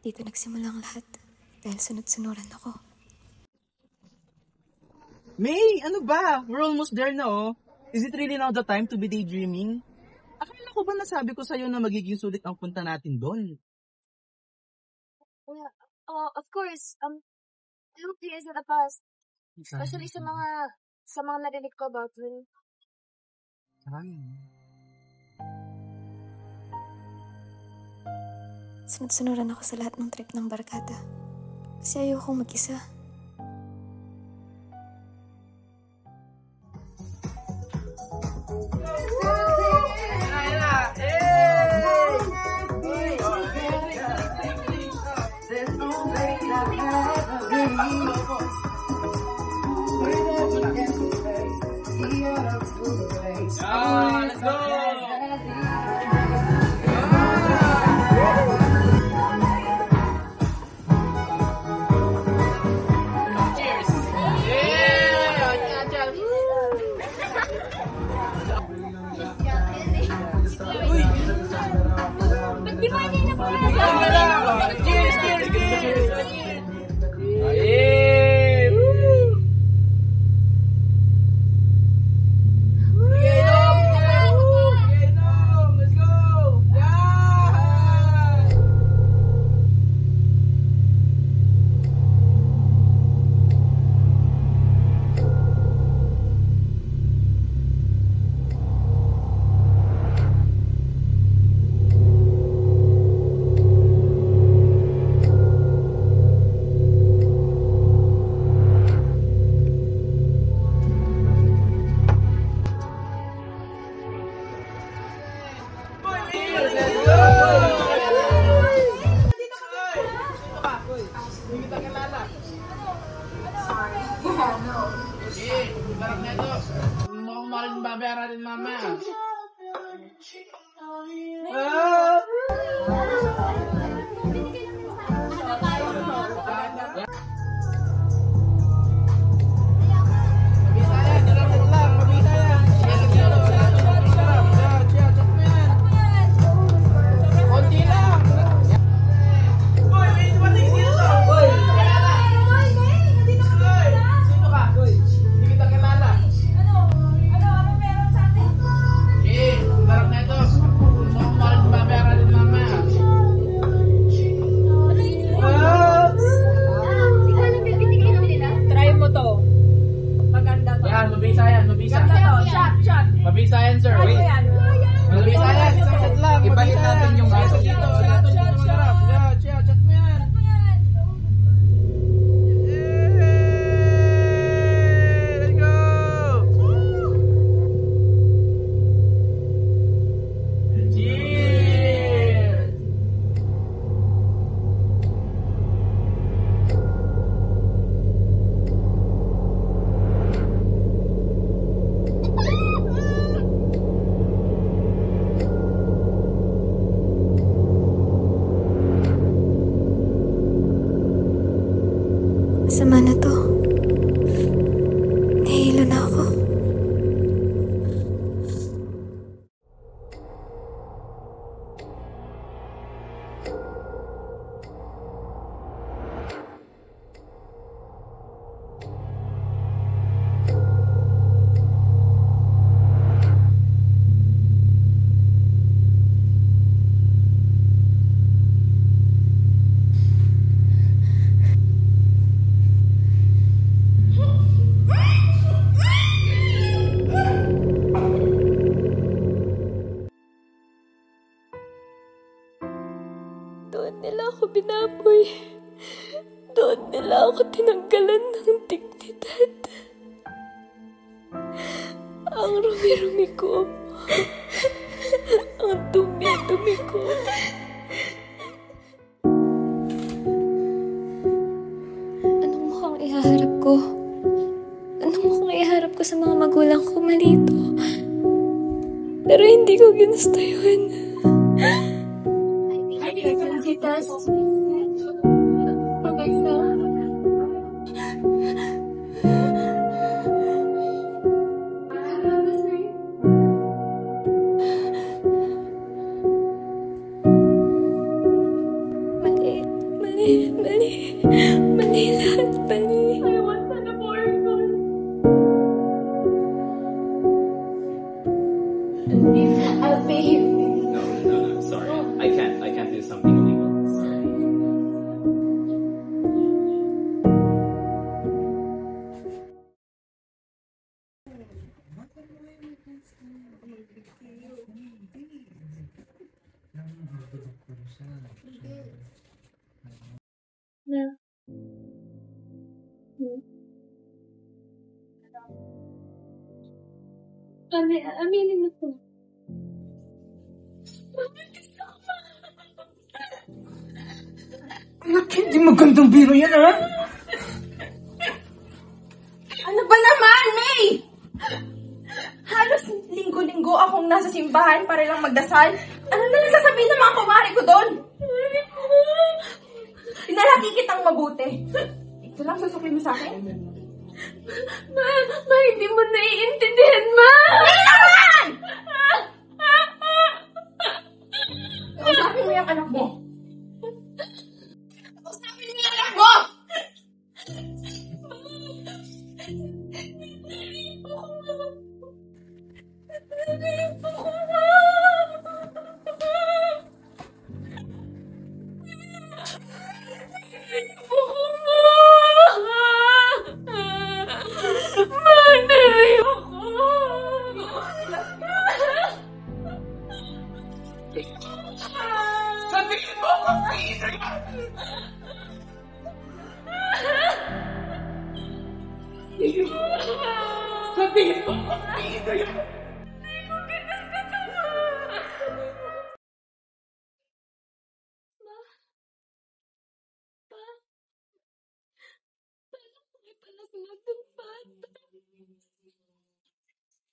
Dito nagsimula ang lahat dahil sunod-sunuran ako. May, ano ba? We're almost there na oh. Is it really now the time to be daydreaming? Akala ko ba nasabi ko sa'yo na magiging sulit ang punta natin doon? Yeah, of course. I hope years in the past. Especially sa mga narinig ko about him. Sunod-sunuran ako sa lahat ng trip ng barkada. Kasi ayokong mag-isa. Let's go! Mukhang maling babayaran din mamaya. Mabisayan, sir. Wait. Mabisayan. Isang lang. Ibalik natin yung gaso dito. Chat mo yan. Let's go! Cheers! Masama na to. Nahihilo na ako. Doon nila ako binaboy. Doon nila ako tinanggalan ng dignidad. Ang rumi-rumi ko. Ang dumi-dumi ko. Anong mukhang ihaharap ko? Anong mukhang iharap ko sa mga magulang ko malito? Pero hindi ko ginusto yun. Na. Aminin mo po. Anak, hindi magandang biro yan, ha? Ano ba naman, May? Halos linggo-linggo akong nasa simbahan para lang magdasal. Ano na lang sasabihin ng mga kumari ko doon? Pinalaki kitang mabuti. Ito lang susukli mo sa akin? Ma, hindi mo naiintindihan, Ma! May naman! Kausapin mo yung anak mo. Kausapin mo yung anak mo! Sabihin mo ako kay Adrian! Sabihin mo ako kay Adrian!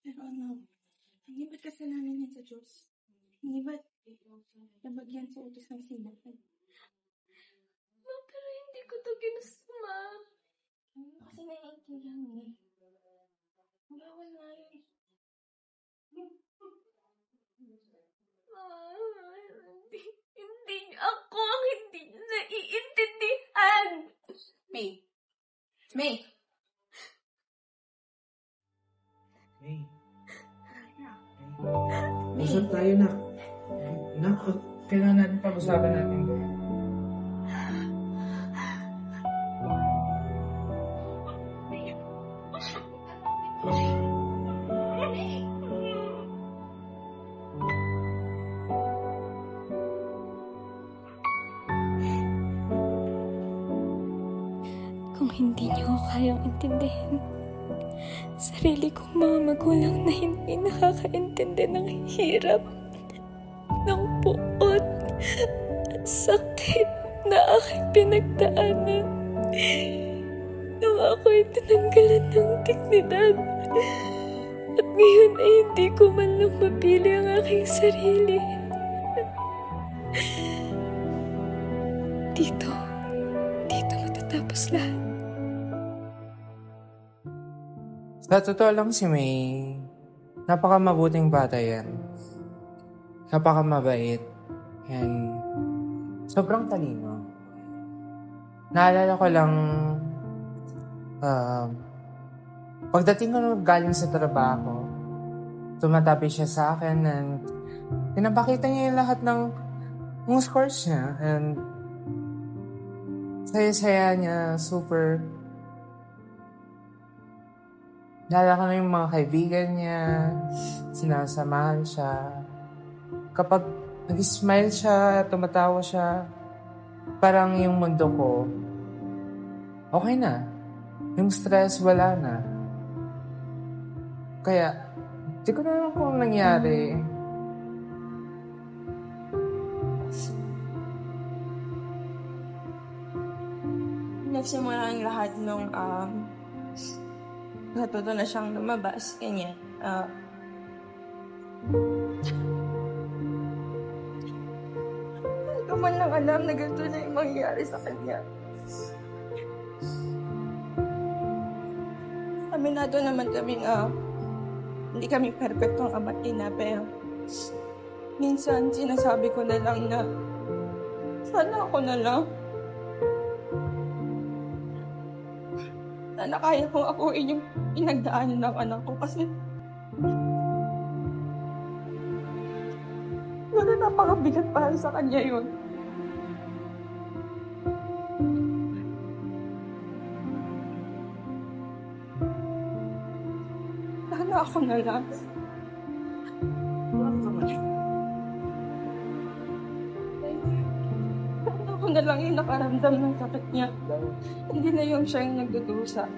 Pero ano, hindi ba't kasalanan yan sa Diyos? Hindi ba't nabagyan sa utos ng simbahan? Ma, pero hindi ko to ginusto, Ma. Kasi naiintindihan mo eh. Bawal nga yun. Hindi ako ang hindi naiintindihan. May. May. Hey. Usap tayo, nak. Nak, kailangan natin pag-usapan natin. Kung hindi niyo ako kayang intindihin, sarili kong mga magulang na hindi nakakaintindi ng hirap, ng puot, at sakit na aking pinagdaanan. Nung ako'y tinanggalan ng dignidad, at ngayon ay hindi ko man lang mapili ang aking sarili. Dito matatapos lahat. Sa totoo lang si May, napakamabuting bata yan. Napakamabait. And sobrang talino. Naalala ko lang, pagdating ko nung galing sa trabaho, tumatabi siya sa akin and pinapakita niya yung lahat ng scores niya. And saya-saya niya, super. Naalala ko na yung mga kaibigan niya, sinasamahan siya. Kapag nag-smile siya, tumatawa siya, parang yung mundo ko, okay na. Yung stress, wala na. Kaya, di ko na alam kung nangyari. Nagsimula ang lahat nung natuto na siyang lumabas, ganyan. Hindi ko man lang alam na ganito na yung mangyayari sa kanya. Aminado naman kami hindi kami perfectong ama't ina, pero minsan sinasabi ko na lang na sana ako na lang. Sana kaya kong akuin yung pinagdaanan ng anak ko kasi wala, napakabigat para sa kanya yun. Sana ako na lang. na lang yung nakaramdam ng sakit niya. Hindi na yung siya yung nagdudusa.